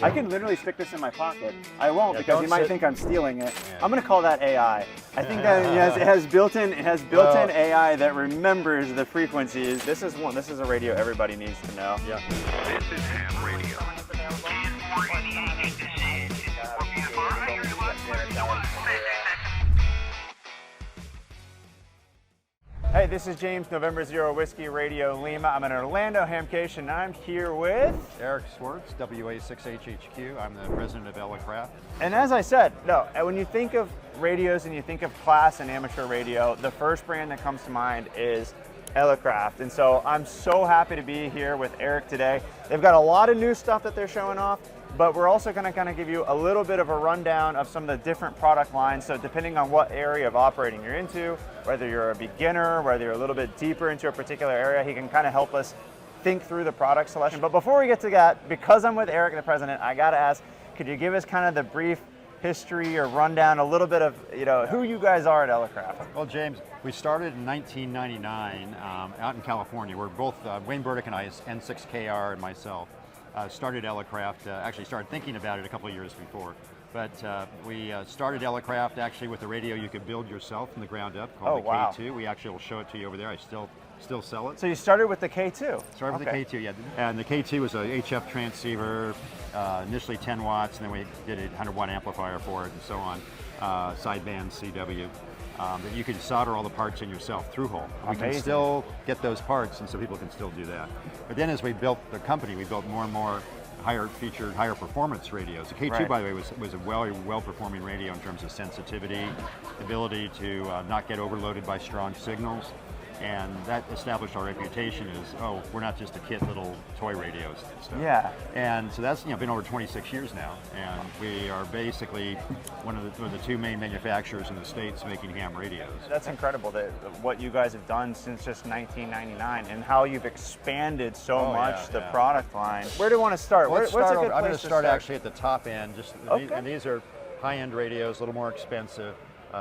I can literally stick this in my pocket. I won't, because you might sit. think I'm stealing it. Yeah. I'm going to call that AI. I think that it has built-in AI that remembers the frequencies. This is a radio everybody needs to know. Yeah. This is ham radio. Hey, this is James, November Zero Whiskey Radio Lima. I'm in Orlando Hamcation, and I'm here with Eric Swartz, WA6HHQ. I'm the president of Elecraft. And as I said, when you think of radios and you think of class and amateur radio, the first brand that comes to mind is Elecraft. And so I'm so happy to be here with Eric today. They've got a lot of new stuff that they're showing off, but we're also going to kind of give you a little bit of a rundown of some of the different product lines. So depending on what area of operating you're into, whether you're a beginner, whether you're a little bit deeper into a particular area, he can kind of help us think through the product selection. But before we get to that, because I'm with Eric, the president, I got to ask, could you give us kind of the brief history or rundown, a little bit of who you guys are at Elecraft? Well, James, we started in 1999 out in California. We're both, Wayne Burdick and I, N6KR and myself, started Elecraft, actually started thinking about it a couple of years before. But we started Elecraft actually with a radio you could build yourself from the ground up called the K2. We actually will show it to you over there. I still sell it. So you started with the K2? Started with the K2, yeah. And the K2 was a HF transceiver, initially 10 watts, and then we did a 100-watt amplifier for it and so on, sideband CW. That you can solder all the parts in yourself through hole. We can still get those parts, and so people can still do that. But then as we built the company, we built more and more higher featured, higher performance radios. The K2, by the way, was a well-performing radio in terms of sensitivity, ability to not get overloaded by strong signals. And that established our reputation as, we're not just a kit little toy radios and stuff. Yeah. And so that's been over 26 years now, and we are basically one of the two main manufacturers in the States making ham radios. That's incredible, that what you guys have done since just 1999 and how you've expanded so much the product line. Where do you want to start? Well, what's a good place I'm going to start start actually at the top end. And these are high-end radios, a little more expensive.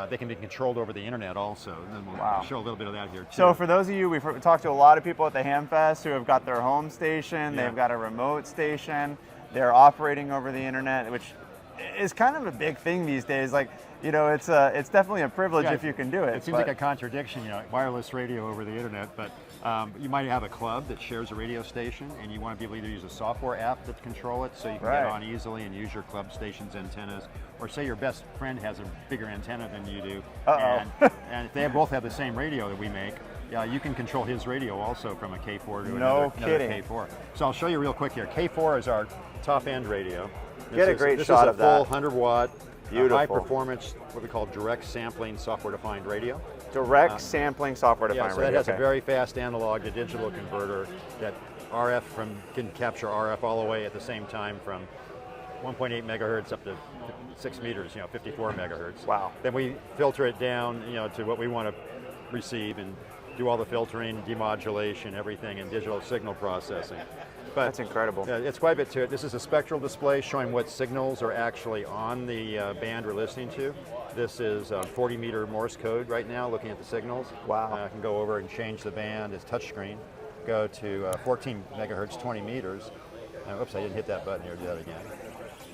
They can be controlled over the internet also, and then we'll show a little bit of that here too. So for those of you, we've talked to a lot of people at the Hamfest who have got their home station, they've got a remote station, they're operating over the internet, which is kind of a big thing these days. Like, it's definitely a privilege if you can do it. It seems like a contradiction, wireless radio over the internet, but you might have a club that shares a radio station, and you want to be able to either use a software app to control it so you can get on easily and use your club station's antennas, or say your best friend has a bigger antenna than you do, and if they both have the same radio that we make, you can control his radio also from a K4 to another K4. So I'll show you real quick here. K4 is our top end radio. Get a great shot of that. This is a full 100-watt, beautiful, high performance, what we call direct sampling software defined radio. Direct sampling software defined radio. So that has a very fast analog to digital converter that can capture RF all the way at the same time from 1.8 megahertz up to 6 meters, 54 megahertz. Wow. Then we filter it down, to what we want to receive and do all the filtering, demodulation, everything, and digital signal processing. But that's incredible. It's quite a bit to it. This is a spectral display showing what signals are actually on the band we're listening to. This is 40-meter Morse code right now, looking at the signals. Wow. I can go over and change the band. It's touchscreen. Go to 14 megahertz, 20 meters. Oops, I didn't hit that button here. Do that again.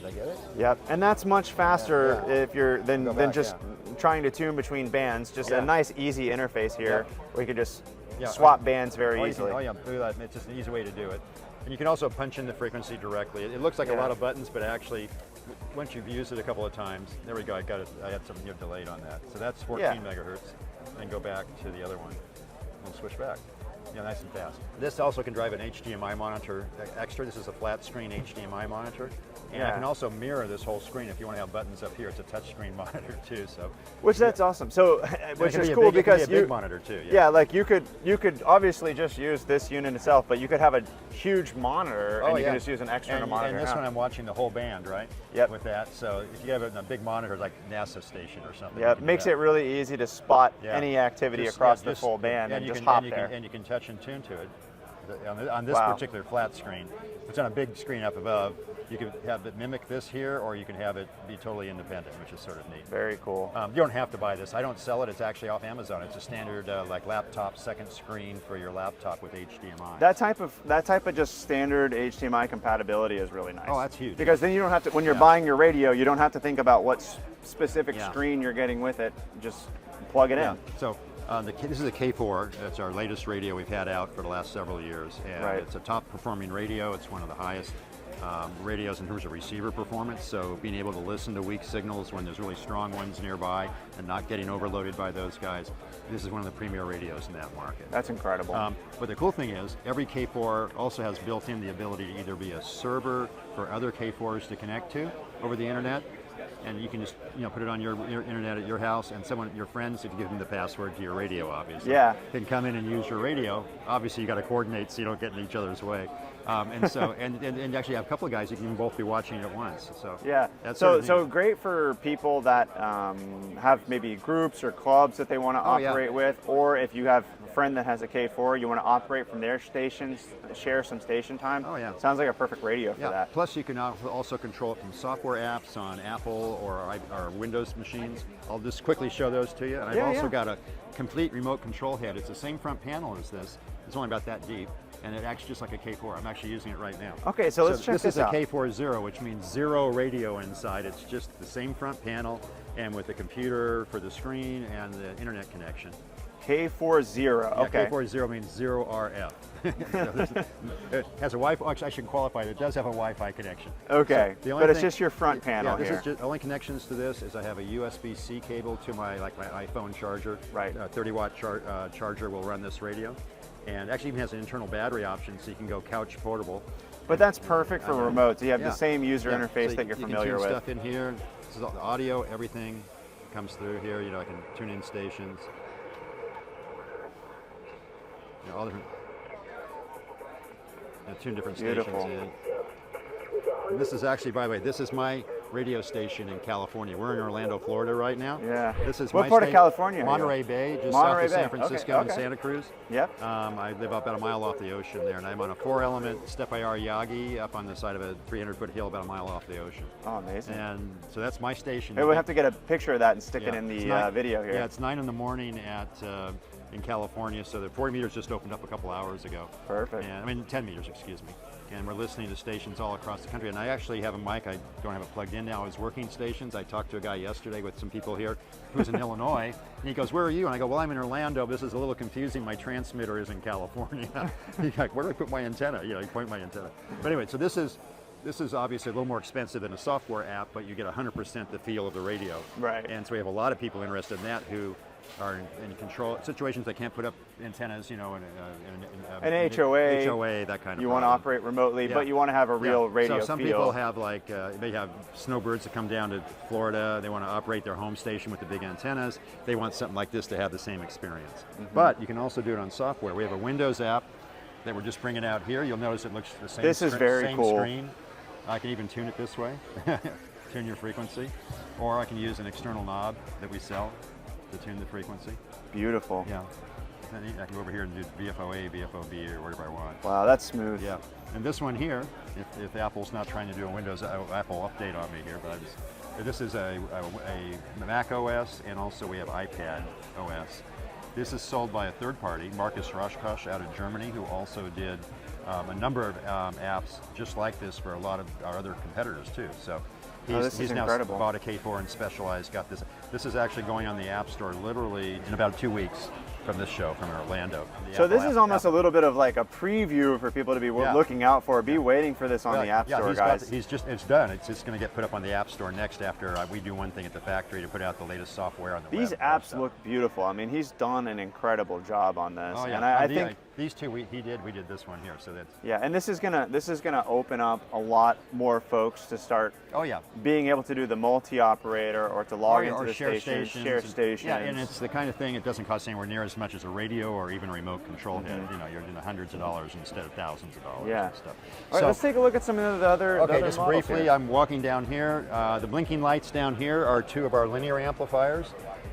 Did I get it? Yep, and that's much faster if you're than just trying to tune between bands. Just a nice, easy interface here. We could just swap bands very easily. Look at that. It's just an easy way to do it. And you can also punch in the frequency directly. It looks like a lot of buttons, but actually, once you've used it a couple of times, there we go. I had some delayed on that. So that's 14 megahertz. And go back to the other one and switch back. Nice and fast. This also can drive an HDMI monitor extra. This is a flat screen HDMI monitor. And I can also mirror this whole screen if you want to have buttons up here. It's a touchscreen monitor too. So, that's awesome. So, which is cool because it can be a big monitor too. Like you could obviously just use this unit itself, but you could have a huge monitor and you can just use an external monitor. And this one I'm watching the whole band, right? Yep. With that, so if you have a big monitor like NASA station or something. Yeah, it makes it really easy to spot any activity across the full band and just hop there. And you can touch and tune to it on this particular flat screen. It's on a big screen up above. You can have it mimic this here, or you can have it be totally independent, which is sort of neat. Very cool. You don't have to buy this. I don't sell it. It's actually off Amazon. It's a standard like laptop second screen for your laptop with HDMI. That type of just standard HDMI compatibility is really nice. Oh, that's huge. Because then you don't have to, when you're buying your radio, you don't have to think about what specific screen you're getting with it. Just plug it in. So this is a K4. That's our latest radio we've had out for the last several years. And it's a top performing radio. It's one of the highest radios in terms of receiver performance, so being able to listen to weak signals when there's really strong ones nearby and not getting overloaded by those guys. This is one of the premier radios in that market. That's incredible. But the cool thing is, every K4 also has built in the ability to either be a server for other K4s to connect to over the internet, and you can just put it on your internet at your house, and your friends, if you give them the password to your radio, obviously, can come in and use your radio. Obviously, you got to coordinate so you don't get in each other's way. And so, and actually have a couple of guys you can both be watching it at once. So that's so great for people that have maybe groups or clubs that they want to operate with, or if you have a friend that has a K4, you want to operate from their stations, share some station time. Oh yeah, sounds like a perfect radio for that. Plus, you can also control it from software apps on Apple or Windows machines. I'll just quickly show those to you. And I've also got a complete remote control head. It's the same front panel as this. It's only about that deep. And it acts just like a K4. I'm actually using it right now. Okay, so let's check this out. This is a K4 Zero, which means zero radio inside. It's just the same front panel, and with the computer for the screen and the internet connection. K4 Zero, okay. K4 Zero means zero RF. It has a Wi-Fi, actually I should qualify, it does have a Wi-Fi connection. Okay, so but it's just your front panel here. This is only connections to this is I have a USB-C cable to my iPhone charger. Right. 30-watt charger will run this radio. And actually even has an internal battery option, so you can go couch portable. But that's perfect for remotes. You have the same user interface so that you're familiar with. You with. can tune stuff in here. This is all the audio, everything comes through here. I can tune in stations. All different. Tune different stations in. And this is actually, by the way, this is my radio station in California. We're in Orlando, Florida right now. Yeah. This is what part of California? Monterey Bay, just south of San Francisco and Santa Cruz. Yep. I live about a mile off the ocean there, and I'm on a 4-element step-IR Yagi up on the side of a 300-foot hill about a mile off the ocean. Oh, amazing. And so that's my station. Maybe we'll have to get a picture of that and stick it in the video here. Yeah, it's 9 in the morning in California, so the 40 meters just opened up a couple hours ago. Perfect. And, 10 meters, excuse me. And we're listening to stations all across the country. And I actually have a mic, I don't have it plugged in now, it's working stations. I talked to a guy yesterday with some people here who's in Illinois, and he goes, where are you? And I go, well, I'm in Orlando. This is a little confusing. My transmitter is in California. He's like, where do I put my antenna? You point my antenna. But anyway, so this is obviously a little more expensive than a software app, but you get 100% the feel of the radio. Right. And so we have a lot of people interested in that who are in control situations that can't put up antennas, in an HOA, that kind of. You want to operate remotely, but you want to have a real radio So some feel. people have they have snowbirds that come down to Florida. They want to operate their home station with the big antennas. They want something like this to have the same experience. But you can also do it on software. We have a Windows app that we're just bringing out here. You'll notice it looks the same. This is very same cool. Screen. I can even tune it this way, tune your frequency, or I can use an external knob that we sell to tune the frequency. Beautiful. Yeah. I can go over here and do VFO-A, VFO-B, or whatever I want. Wow, that's smooth. Yeah. And this one here, if Apple's not trying to do a Windows Apple update on me here, but this is a Mac OS, and also we have iPad OS. This is sold by a third party, Markus Roschkosch out of Germany, who also did a number of apps just like this for a lot of our other competitors too. So he's now bought a K4 and specialized, got this. This is actually going on the App Store literally in about 2 weeks from this show, from Orlando. So this is almost a little bit of like a preview for people to be looking out for. Be waiting for this on the App Store, guys. It's done. It's just going to get put up on the App Store next after we do one thing at the factory to put out the latest software on the web. These apps look beautiful. I mean, he's done an incredible job on this. Oh, yeah. And I think these two we did this one here. So that's and this is gonna open up a lot more folks to start. Oh yeah. Being able to do the multi-operator or to log into the share station, share stations. Yeah, and it's the kind of thing. It doesn't cost anywhere near as much as a radio or even a remote control head. You're in the hundreds of dollars instead of thousands of dollars. Yeah. And stuff. All right, let's take a look at some of the other. Okay, just briefly, here. I'm walking down here. The blinking lights down here are 2 of our linear amplifiers.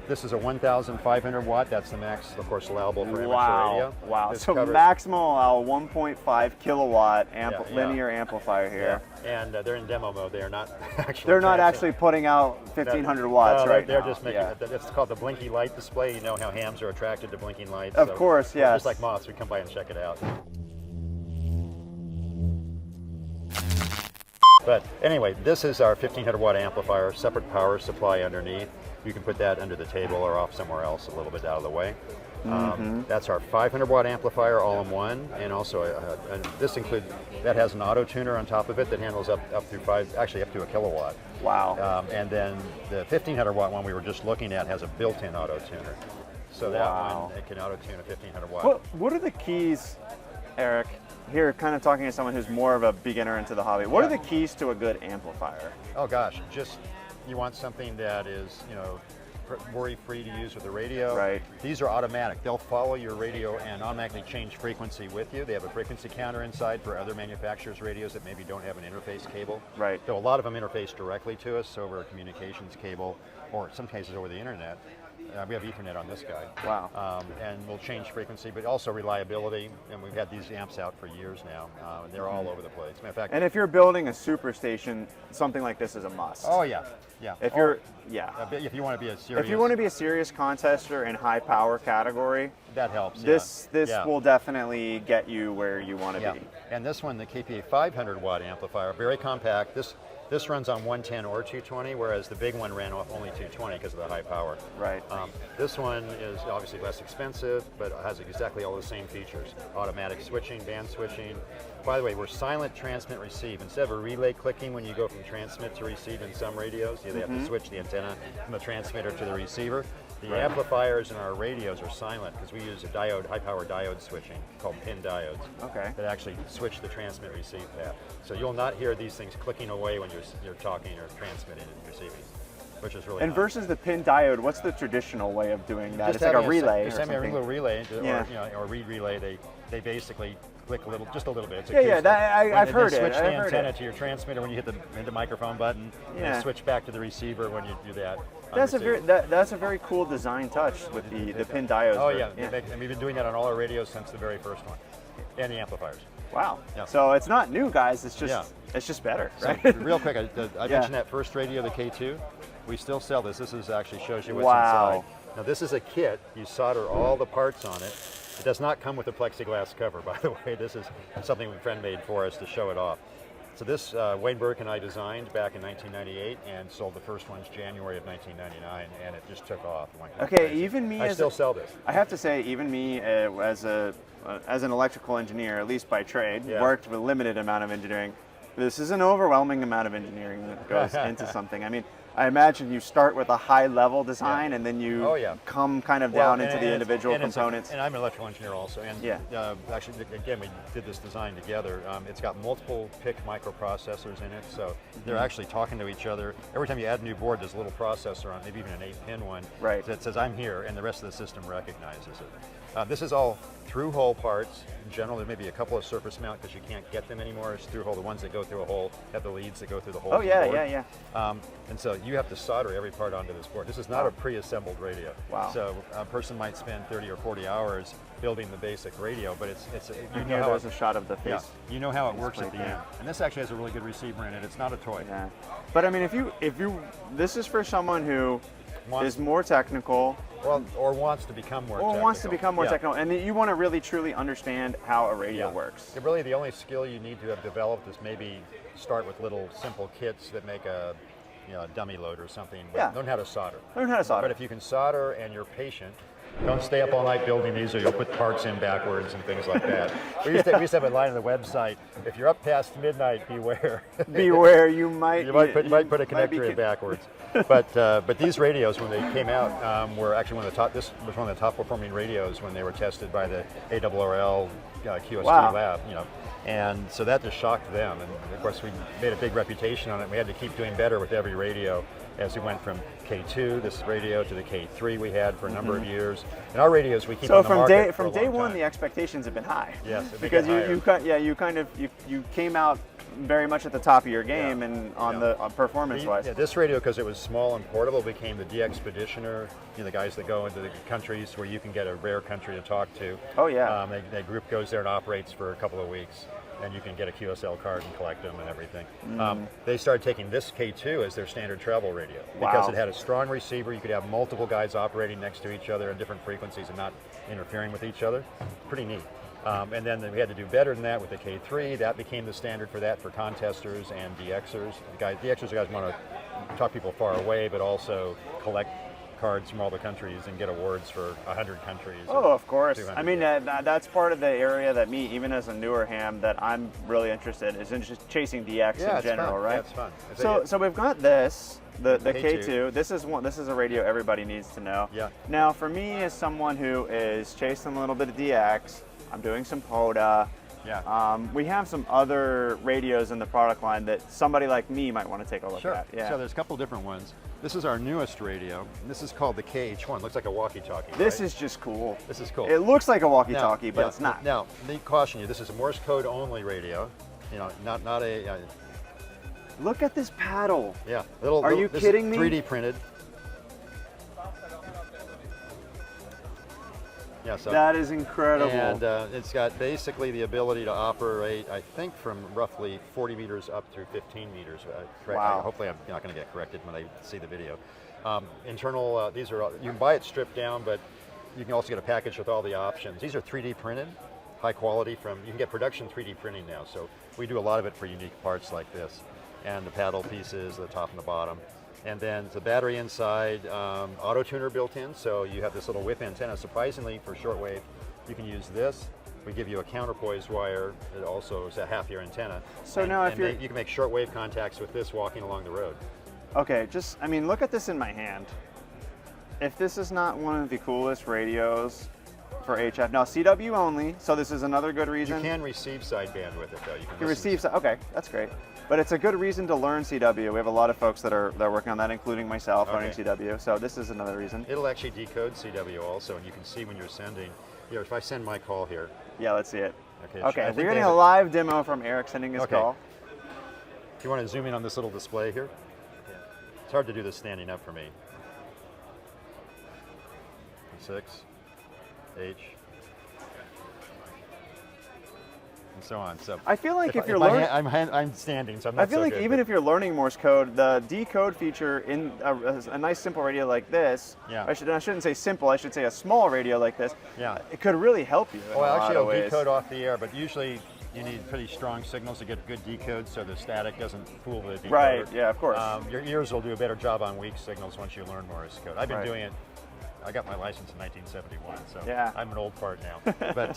This is a 1,500 watt. That's the max, of course, allowable for amateur radio. Wow. This So covers, maximum allow 1.5 kilowatt linear amplifier here. Yeah. And they're in demo mode. They are not actually. They're not actually putting out 1,500 watts right they're now. just making. It's called the blinky light display. You know how hams are attracted to blinking lights. Of course, yes. Just like moths, we come by and check it out. But anyway, this is our 1,500 watt amplifier, separate power supply underneath. You can put that under the table or off somewhere else a little bit out of the way. That's our 500 watt amplifier all in one, and also this includes, that has an auto tuner on top of it that handles up through up to a kilowatt. Wow. And then the 1,500 watt one we were just looking at has a built-in auto tuner. So that one, it can auto tune a 1,500 watt. What are the keys, Eric? Here, kind of talking to someone who's more of a beginner into the hobby. What are the keys to a good amplifier? Oh gosh, just you want something that is, worry-free to use with the radio. Right. These are automatic. They'll follow your radio and automatically change frequency with you. They have a frequency counter inside for other manufacturers' radios that maybe don't have an interface cable. Right. So a lot of them interface directly to us over a communications cable, or in some cases over the internet. We have Ethernet on this guy. Wow. And we'll change frequency, but also reliability. And we've had these amps out for years now. And they're all over the place. Matter of fact, And if you're building a superstation, something like this is a must. oh yeah, yeah. If If you want to be a serious, if you want to be a serious contester in high power category, that helps. this yeah. will definitely get you where you want to Yeah. be. And this one, the KPA 500 watt amplifier, very compact. This runs on 110 or 220, whereas the big one ran off only 220 because of the high power. Right. This one is obviously less expensive, but has exactly all the same features. Automatic switching, band switching. By the way, we're silent transmit receive. Instead of a relay clicking when you go from transmit to receive in some radios, they have to switch the antenna from the transmitter to the receiver. The amplifiers in our radios are silent because we use a diode, high-power diode switching called pin diodes. Okay. That actually switch the transmit-receive path. So you'll not hear these things clicking away when you're talking or transmitting and receiving, which is really And nice. versus the pin diode, what's the traditional way of doing that? Just It's like a having relay or semi-regular something. relay, Yeah. or read relay. They basically click a little, just a little bit. It's Yeah, acoustic. I've heard They it. switch the I've heard antenna it. to your transmitter when you hit the microphone button. Yeah. And switch back to the receiver when you do that. That's a very cool design touch with the pin diodes. Oh yeah, and we've been doing that on all our radios since the very first one, and the amplifiers. Wow. Yeah. So it's not new, guys. It's just better, right? So, real quick, I mentioned that first radio, the K2. We still sell this. This actually shows you what's inside. Now this is a kit. You solder all the parts on it. It does not come with a plexiglass cover, by the way. This is something a friend made for us to show it off. So this, Wayne Burke and I designed back in 1998 and sold the first ones January of 1999, and it just took off. Okay, even me I still sell this. I have to say, even me as an electrical engineer, at least by trade, worked with a limited amount of engineering. This is an overwhelming amount of engineering that goes into something. I mean, I imagine you start with a high-level design, and then you come kind of down into the individual components. And I'm an electrical engineer also. And actually, again, we did this design together. It's got multiple PIC microprocessors in it, so they're actually talking to each other. Every time you add a new board, there's a little processor on, maybe even an 8-pin one, that says I'm here, and the rest of the system recognizes it. This is all through-hole parts. In general, there may be a couple of surface mount because you can't get them anymore. It's through-hole. The ones that go through a hole have the leads that go through the hole. Oh yeah. And so you have to solder every part onto this board. This is not a pre-assembled radio. Wow. So a person might spend 30 or 40 hours building the basic radio, but it's you know how there's a shot of the face. Yeah, you know how it works at the end. And this actually has a really good receiver in it. It's not a toy. Yeah. But I mean, if you this is for someone who is more technical. Well, or wants to become more technical. Or wants to become more technical, and you want to really truly understand how a radio works. Really, the only skill you need to have developed is maybe start with little simple kits that make a dummy load or something. But learn how to solder. Learn how to solder. But if you can solder and you're patient, don't stay up all night building these, or you'll put parts in backwards and things like that. We used to have a line on the website: if you're up past midnight, beware. Beware, you might put a connector in backwards. But these radios, when they came out, were actually one of the top. This was one of the top performing radios when they were tested by the ARRL QS3 lab. And so that just shocked them. And of course, we made a big reputation on it. We had to keep doing better with every radio as we went from K2, this radio, to the K3 we had for a number of years. And our radios we keep on the market from day one, the expectations have been high. Yes, because you came out very much at the top of your game and on the performance-wise. Yeah, this radio, because it was small and portable, became the DXpeditioner. You know, the guys that go into the countries where you can get a rare country to talk to. Oh yeah. That group goes there and operates for a couple of weeks, and you can get a QSL card and collect them and everything. They started taking this K2 as their standard travel radio because it had a strong receiver. You could have multiple guys operating next to each other at different frequencies and not interfering with each other. Pretty neat. And then we had to do better than that with the K3. That became the standard for that for contesters and DXers. DXers guys want to talk people far away, but also collect cards from all the countries and get awards for 100 countries. Oh, of course. I mean, that's part of the area that me, even as a newer ham, that I'm really interested in, is in just chasing DX in general, fun. right? Yeah, it's fun. So we've got this, the K2. K2. This is a radio everybody needs to know. Yeah. Now, for me, as someone who is chasing a little bit of DX, I'm doing some PODA. Yeah. We have some other radios in the product line that somebody like me might want to take a look at. Yeah. So there's a couple different ones. This is our newest radio. And this is called the KH1. Looks like a walkie-talkie. This is just cool. This is cool. It looks like a walkie-talkie, but it's not. Now, let me caution you. This is a Morse code only radio. You know, not a. Look at this paddle. Yeah. Are you kidding me? 3D printed. Yeah, so that is incredible. And it's got basically the ability to operate, I think, from roughly 40 meters up through 15 meters. Wow. Hopefully I'm not going to get corrected when I see the video. Internal, these are, you can buy it stripped down, but you can also get a package with all the options. These are 3D printed, high quality you can get production 3D printing now. So we do a lot of it for unique parts like this. And the paddle pieces, the top and the bottom. And then the battery inside, auto tuner built in, so you have this little whip antenna. Surprisingly, for shortwave, you can use this. We give you a counterpoise wire that also is a half-year antenna. So now if you can make shortwave contacts with this walking along the road. Okay, I mean, look at this in my hand. If this is not one of the coolest radios for HF, now CW only, so this is another good reason. You can receive sideband with it though. You can receive, okay, that's great. But it's a good reason to learn CW. We have a lot of folks that are working on that, including myself, learning CW. So this is another reason. It'll actually decode CW also, and you can see when you're sending. Here, if I send my call here. Yeah, let's see it. Okay, we're getting a live demo from Eric sending his call. If you want to zoom in on this little display here. Yeah. It's hard to do this standing up for me. 6, H, and so on. So I feel like if you're learning, I'm standing, so I'm not. I feel like even if you're learning Morse code, the decode feature in a nice simple radio like this, I shouldn't say simple, I should say a small radio like this, it could really help you. Well, actually, it'll decode off the air, but usually you need pretty strong signals to get good decode, so the static doesn't fool the decoder. Right. Yeah. Of course. Your ears will do a better job on weak signals once you learn Morse code. I've been doing it. I got my license in 1971, so I'm an old fart now. But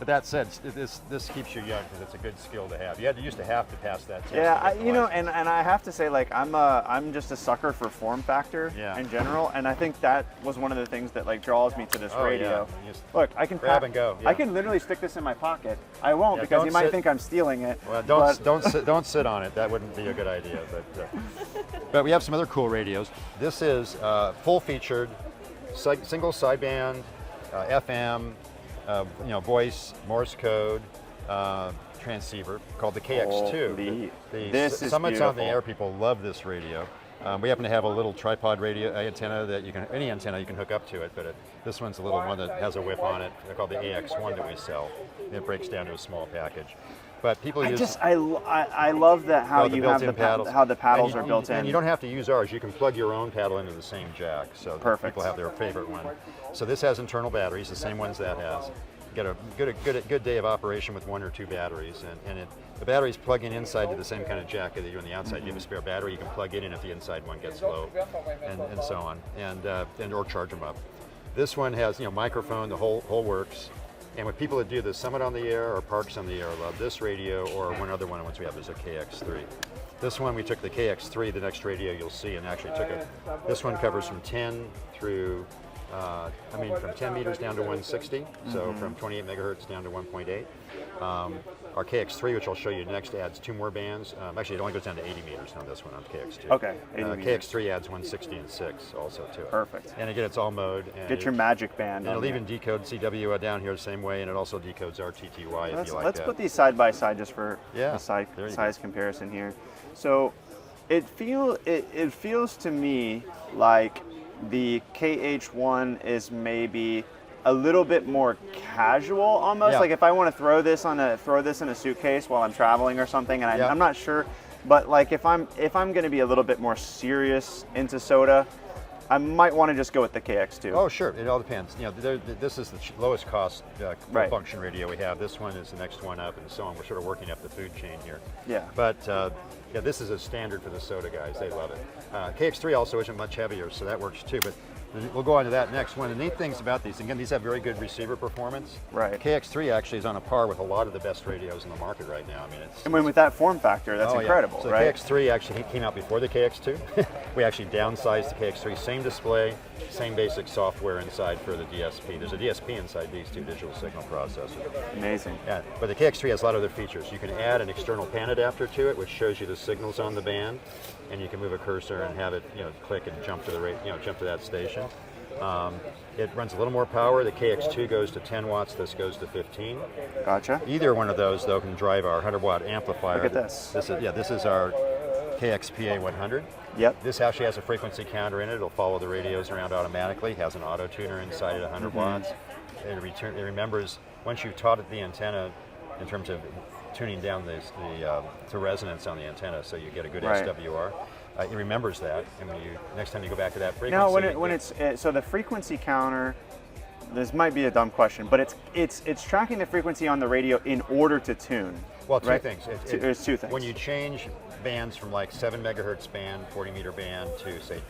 that said, this keeps you young because it's a good skill to have. You used to have to pass that test. Yeah, and I have to say, like, I'm just a sucker for form factor in general, and I think that was one of the things that like draws me to this radio. Yeah. Look, I can grab and go. Yeah. I can literally stick this in my pocket. I won't because he might think I'm stealing it. Well, don't sit on it. That wouldn't be a good idea. But we have some other cool radios. This is full featured. Single sideband, FM, voice, Morse code transceiver called the KX2. This is Summits beautiful. on the Air people love this radio. We happen to have a little tripod radio antenna that any antenna you can hook up to it, but this one's a little one that has a whip on it. They're called the AX1 that we sell. It breaks down to a small package. But people I love that how you have how the paddles are built in. And you don't have to use ours. You can plug your own paddle into the same jack. So people have their favorite one. So this has internal batteries, the same ones that has. Get a good day of operation with 1 or 2 batteries, and the batteries plug in inside to the same kind of jack that you do on the outside. You have a spare battery, you can plug it in if the inside one gets low, and so on, and or charge them up. This one has microphone, the whole works. And with people that do the Summit on the Air or Parks on the Air love this radio, or one other one we have is a KX3. This one we took the KX3, the next radio you'll see, and actually took it. This one covers from 10 through, from 10 meters down to 160, so from 28 megahertz down to 1.8. Our KX3, which I'll show you next, adds 2 more bands. Actually, it only goes down to 80 meters on this one on KX2. Okay, 80 meters. KX3 adds 160 and 6 also to it. Perfect. And again, it's all mode. And Get your magic band. It'll even decode CW down here the same way, and it also decodes RTTY if you like that. Let's put these side by side just for the size comparison here. So it feels to me like the KH1 is maybe a little bit more casual almost. Yeah. Like if I want to throw this in a suitcase while I'm traveling or something, and I'm not sure, but like if I'm going to be a little bit more serious into soda, I might want to just go with the KX2. Oh, sure. It all depends. You know, this is the lowest cost full function radio we have. This one is the next one up, and so on. We're sort of working up the food chain here. Yeah. But yeah, this is a standard for the soda guys. They love it. KX3 also isn't much heavier, so that works too. But we'll go on to that next. One of the neat things about these, again, these have very good receiver performance. Right. KX3 actually is on a par with a lot of the best radios in the market right now. I mean, it's. And with that form factor, that's incredible, so right? So KX3 actually came out before the KX2. We actually downsized the KX3. Same display, same basic software inside for the DSP. There's a DSP inside these 2 digital signal processors. Amazing. Yeah, but the KX3 has a lot of other features. You can add an external pan adapter to it, which shows you the signals on the band, and you can move a cursor and have it, click and jump to jump to that station. It runs a little more power. The KX2 goes to 10 watts. This goes to 15. Gotcha. Either one of those, though, can drive our 100-watt amplifier. Look at this. This is our KX-PA100. Yep. This actually has a frequency counter in it. It'll follow the radios around automatically. It has an auto tuner inside at 100 watts. It remembers, once you've taught it the antenna in terms of tuning down to resonance on the antenna, so you get a good SWR. It remembers that, and when next time you go back to that frequency. So the frequency counter, this might be a dumb question, but it's tracking the frequency on the radio in order to tune. Well, two things. There's 2 things. When you change bands from like 7 megahertz band, 40 meter band to say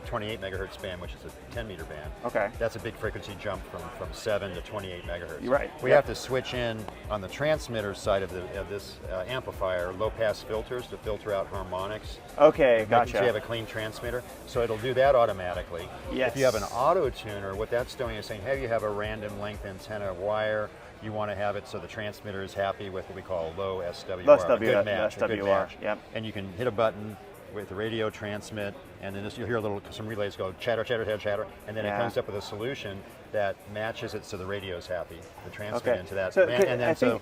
28 megahertz band, which is a 10 meter band. Okay. That's a big frequency jump from 7 to 28 megahertz. You're right. We have to switch in on the transmitter side of this amplifier, low pass filters to filter out harmonics. Okay, gotcha. So you have a clean transmitter. So it'll do that automatically. Yes. If you have an auto tuner, what that's doing is saying, hey, you have a random length antenna wire. You want to have it so the transmitter is happy with what we call low SWR. A good match. Yep. And you can hit a button with the radio transmit, and then you'll hear some relays go chatter, chatter, chatter, chatter, and then it comes up with a solution that matches it so the radio's happy. The transmit into that,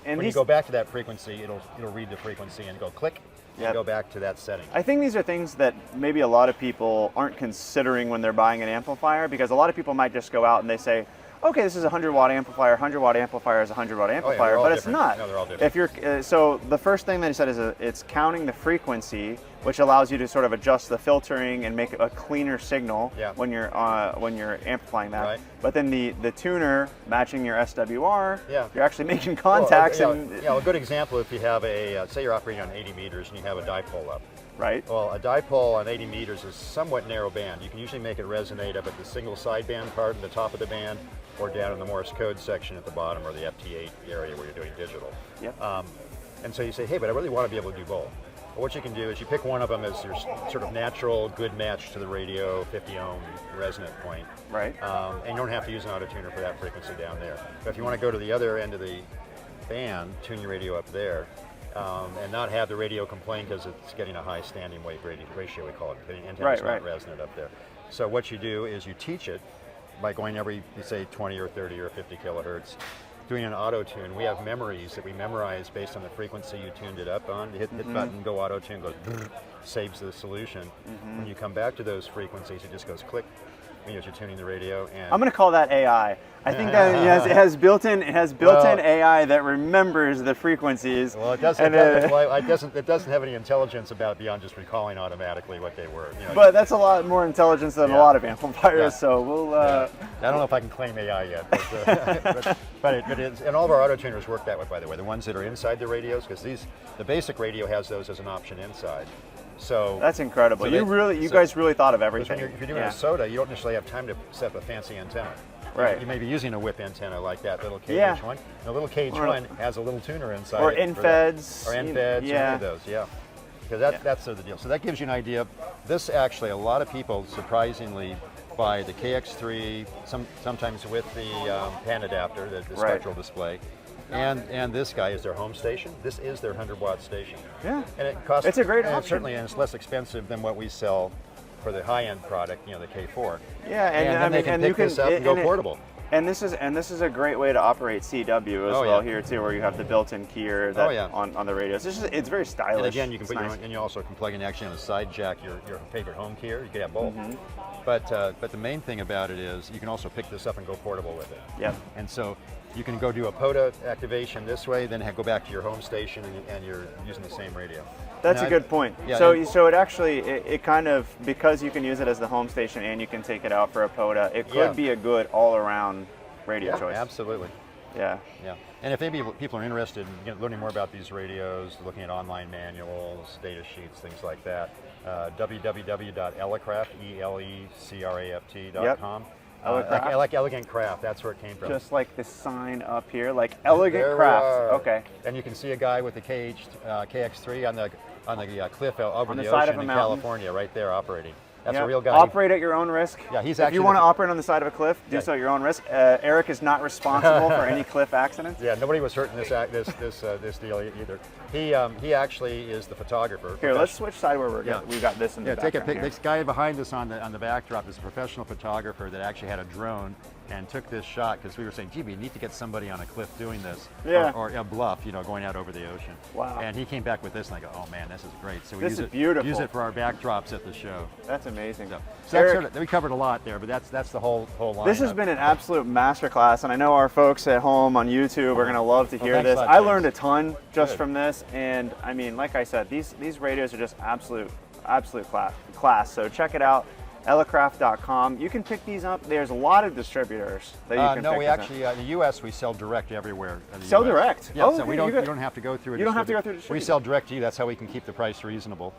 when you go back to that frequency, it'll read the frequency and go click. And go back to that setting. I think these are things that maybe a lot of people aren't considering when they're buying an amplifier, because a lot of people might just go out and they say, okay, this is a 100-watt amplifier. 100-watt amplifier is a 100-watt amplifier, but it's not. No, they're all different. If you're so the first thing that you said is it's counting the frequency, which allows you to sort of adjust the filtering and make a cleaner signal when you're amplifying that. Right. But then the tuner matching your SWR, you're actually making contacts. A good example, if you have say you're operating on 80 meters and you have a dipole up. Right. Well, a dipole on 80 meters is somewhat narrow band. You can usually make it resonate up at the single sideband part in the top of the band, or down in the Morse code section at the bottom, or the FT8 area where you're doing digital. Yep. And so you say, hey, but I really want to be able to do both. Well, what you can do is you pick one of them as your sort of natural good match to the radio 50 ohm resonant point. Right. And you don't have to use an auto tuner for that frequency down there. But if you want to go to the other end of the band, tune your radio up there, and not have the radio complain because it's getting a high standing weight ratio, we call it. The antenna's not resonant up there. So what you do is you teach it by going every, say, 20 or 30 or 50 kilohertz, doing an auto tune. We have memories that we memorize based on the frequency you tuned it up on. You hit button, go auto tune, goes saves the solution. When you come back to those frequencies, it just goes click. As you're tuning the radio, and I'm going to call that AI. I think that it has built-in AI that remembers the frequencies. Well, it doesn't. It doesn't have any intelligence about it beyond just recalling automatically what they were. But that's a lot more intelligence than a lot of amplifiers. So we'll. I don't know if I can claim AI yet, but it is. And all of our auto tuners work that way, by the way. The ones that are inside the radios, because the basic radio has those as an option inside. So that's incredible. So you guys really thought of everything. If you're doing a soda, you don't necessarily have time to set up a fancy antenna. Right. You may be using a whip antenna like that little KH1. And the little KH1 has a little tuner inside. Or NFEDs. Or NFEDs, or any of those, Because that's the deal. So that gives you an idea. This actually, a lot of people surprisingly buy the KX3, sometimes with the pan adapter, the spectral display. And this guy is their home station. This is their 100-watt station. Yeah. And it costs. It's a great and option. Certainly, and it's less expensive than what we sell for the high-end product, the K4. Yeah, and then I they mean, can and pick you can this up and go portable. And this is a great way to operate CW as well here too, where you have the built-in keyer that on the radios. It's very stylish. And again, you can put nice. your own, and you also can plug in actually on the side jack your favorite home keyer. You could have both. But the main thing about it is you can also pick this up and go portable with it. Yep. And so you can go do a POTA activation this way, then go back to your home station, and you're using the same radio. That's a good point. Yeah, so it actually, it kind of, because you can use it as the home station and you can take it out for a POTA, it could be a good all-around radio choice. Absolutely. Yeah. Yeah. And if maybe people are interested in learning more about these radios, looking at online manuals, data sheets, things like that, www.elecraft, elecraft.com. Like Elegant Craft, that's where it came from. Just like the sign up here, like Elegant Craft. Okay. And you can see a guy with the KX3 on the cliff over the side of ocean a in mountain. California, right there operating. That's a real guy. Operate at your own risk. Yeah, he's If actually. you want to operate on the side of a cliff, do so at your own risk. Eric is not responsible for any cliff accidents. Yeah, nobody was hurt in this deal either. He actually is the photographer. Here, let's switch side where we got this in the take a background pic. This guy behind us on the backdrop is a professional photographer that actually had a drone and took this shot because we were saying, gee, we need to get somebody on a cliff doing this, or a bluff, going out over the ocean. Wow. And he came back with this, and I go, oh man, this is great. So we This is beautiful. Use it for our backdrops at the show. That's amazing. So Eric, we covered a lot there, but that's the whole line. This has been an absolute masterclass, and I know our folks at home on YouTube are going to love to hear this. Thanks a lot, I James. learned a ton just from this, and I mean, like I said, these radios are just absolute class. So check it out. Elecraft.com. You can pick these up. There's a lot of distributors that you can no, pick we these actually, in the U.S., we sell direct everywhere. Sell direct? Yeah, Oh, so okay, you don't have to go through a You don't have to go through a We distributor. sell direct to you. That's how we can keep the price reasonable.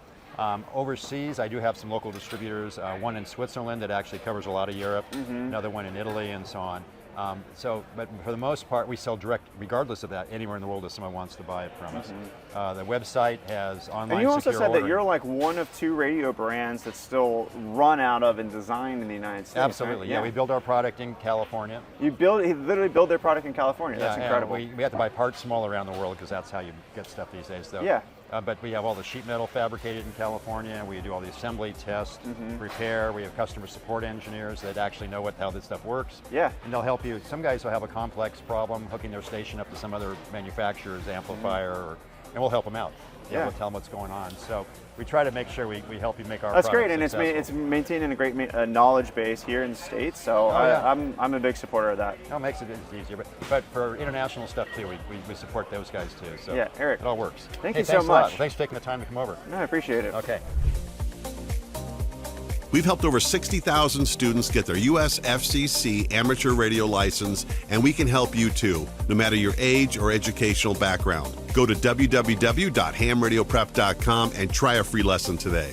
Overseas, I do have some local distributors, one in Switzerland that actually covers a lot of Europe, another one in Italy, and so on. But for the most part, we sell direct, regardless of that, anywhere in the world if someone wants to buy it from us. The website has online And you also secure said ordering. that you're like one of 2 radio brands that still run out of and design in the United States. Absolutely, right? yeah. We build our product in California. He literally build their product in California. That's Yeah, incredible. we have to buy parts from all around the world because that's how you get stuff these days, though. Yeah. But we have all the sheet metal fabricated in California. We do all the assembly, test, repair. We have customer support engineers that actually know how this stuff works. Yeah. And they'll help you. Some guys will have a complex problem hooking their station up to some other manufacturer's amplifier, and we'll help them out. Yeah. We'll tell them what's going on. So we try to make sure we help you make our That's great, product and successful. it's maintaining a great knowledge base here in the States, so I'm a big supporter of that. It makes it easier, but for international stuff too, we support those guys too. So Yeah, Eric, it all works. thank Hey, you so thanks a lot. much. Well, thanks for taking the time to come over. No, I appreciate it. Okay. We've helped over 60,000 students get their US FCC amateur radio license, and we can help you too, no matter your age or educational background. Go to www.hamradioprep.com and try a free lesson today.